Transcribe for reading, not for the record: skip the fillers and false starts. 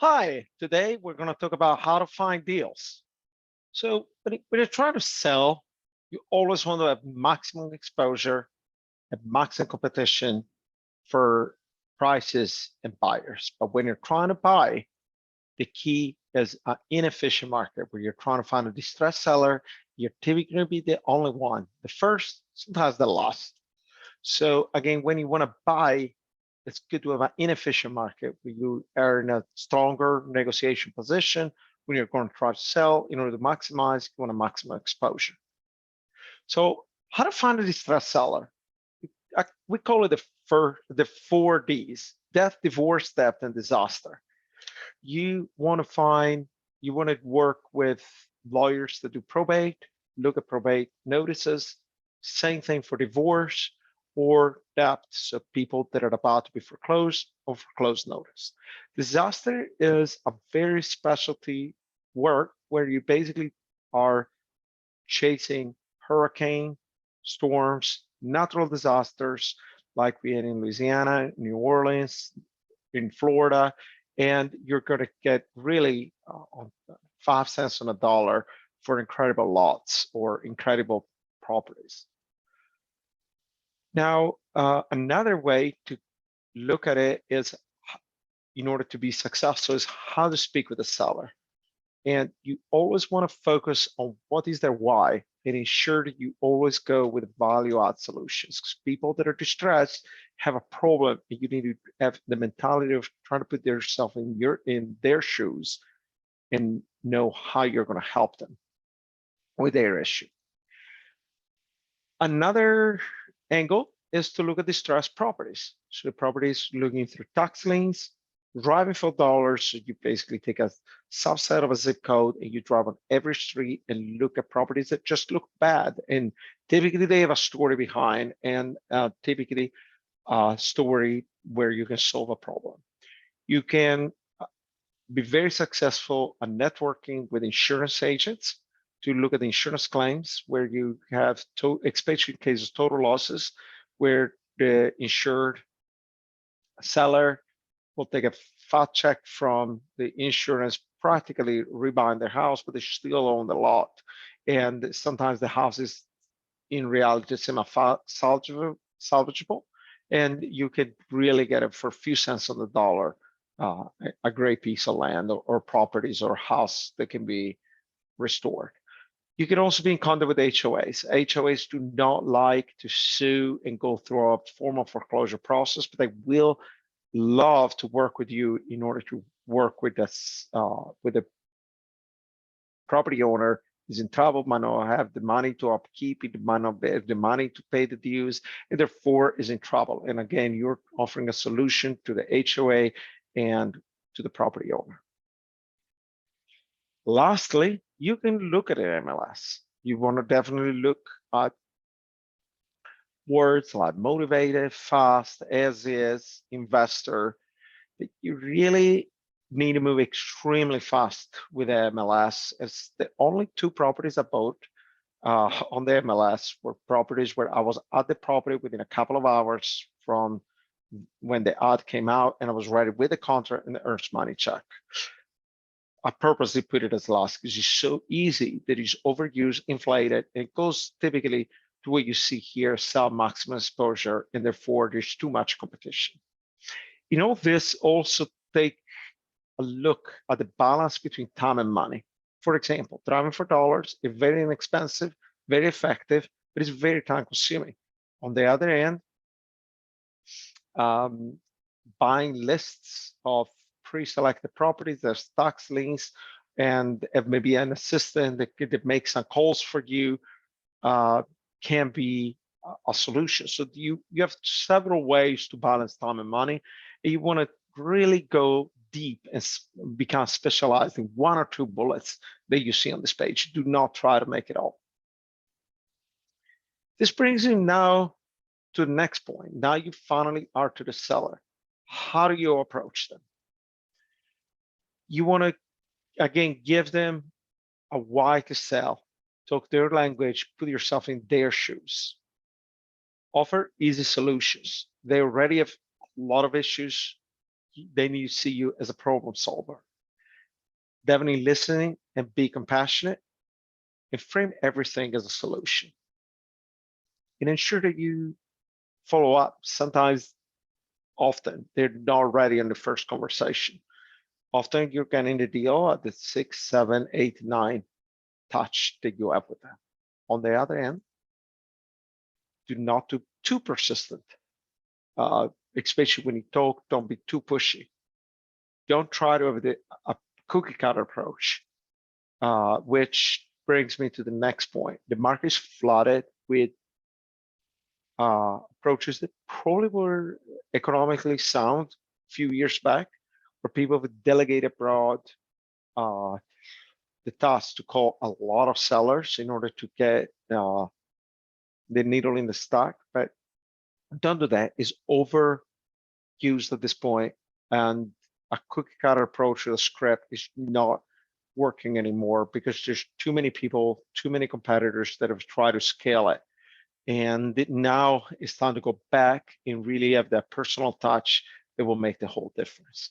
Hi, today we're going to talk about how to find deals. So, when you're trying to sell, you always want to have maximum exposure and maximum competition for prices and buyers. But when you're trying to buy, the key is an inefficient market where you're trying to find a distressed seller. You're typically going to be the only one, the first, sometimes the last. So again, when you want to buy, it's good to have an inefficient market where you are in a stronger negotiation position. When you're going to try to sell, in order to maximize, you want a maximum exposure. So how to find a distressed seller? We call it the 4 Ds: death, divorce, debt, and disaster. You want to find, you want to work with lawyers that do probate, look at probate notices. Same thing for divorce or debt, so people that are about to be foreclosed or foreclosed notice. Disaster is a very specialty work where you basically are chasing hurricane, storms, natural disasters like we had in Louisiana, New Orleans, in Florida, and you're going to get really 5 cents on a dollar for incredible lots or incredible properties. Now, another way to look at it is, in order to be successful, is how to speak with the seller. And you always want to focus on what is their why and ensure that you always go with value add solutions. Because people that are distressed have a problem, and you need to have the mentality of trying to put yourself in their shoes and know how you're going to help them with their issue. Another angle is to look at distressed properties. So the properties looking through tax liens, driving for dollars. So you basically take a subset of a zip code and you drive on every street and look at properties that just look bad. And typically they have a story behind, and typically a story where you can solve a problem. You can be very successful at networking with insurance agents to look at the insurance claims where you have, especially in cases of total losses, where the insured seller will take a fat check from the insurance, practically rebuying their house, but they still own the lot. And sometimes the house is in reality semi-salvageable, and you could really get it for a few cents on the dollar, a great piece of land or properties or house that can be restored. You can also be in contact with HOAs. HOAs do not like to sue and go through a formal foreclosure process, but they will love to work with you in order to work with this with the property owner is in trouble, might not have the money to upkeep it, might not have the money to pay the dues, and therefore is in trouble. And again, you're offering a solution to the HOA and to the property owner. Lastly, you can look at an MLS. You want to definitely look at words like motivated, fast, as is, investor. You really need to move extremely fast with the MLS. It's the only 2 properties I bought on the MLS were properties where I was at the property within a couple of hours from when the ad came out, and I was ready with the contract and the earnest money check. I purposely put it as last because it's so easy that it's overused, inflated, and it goes typically to what you see here, sell maximum exposure, and therefore there's too much competition. In all this, also take a look at the balance between time and money. For example, driving for dollars is very inexpensive, very effective, but it's very time consuming. On the other hand, buying lists of pre-selected properties, there's tax liens, and maybe an assistant that makes some calls for you can be a solution. So you have several ways to balance time and money, and you want to really go deep and become specialized in 1 or 2 bullets that you see on this page. Do not try to make it all. This brings you now to the next point. Now you finally are to the seller. How do you approach them? You want to, again, give them a why to sell. Talk their language, put yourself in their shoes. Offer easy solutions. They already have a lot of issues. They need to see you as a problem solver. definitely listening and be compassionate and frame everything as a solution. And ensure that you follow up. Sometimes, often, they're not ready in the first conversation. Often you're getting the deal at the 6, 7, 8, 9 touch that you have with them. On the other end, do not do too persistent. Especially when you talk, don't be too pushy. Don't try to have a cookie cutter approach, which brings me to the next point. The market is flooded with approaches that probably were economically sound a few years back, where people would delegate abroad the task to call a lot of sellers in order to get the needle in the stock. But don't do that. Is overused at this point, and a cookie cutter approach to the script is not working anymore because there's too many people, too many competitors that have tried to scale it. And now it's time to go back and really have that personal touch that will make the whole difference.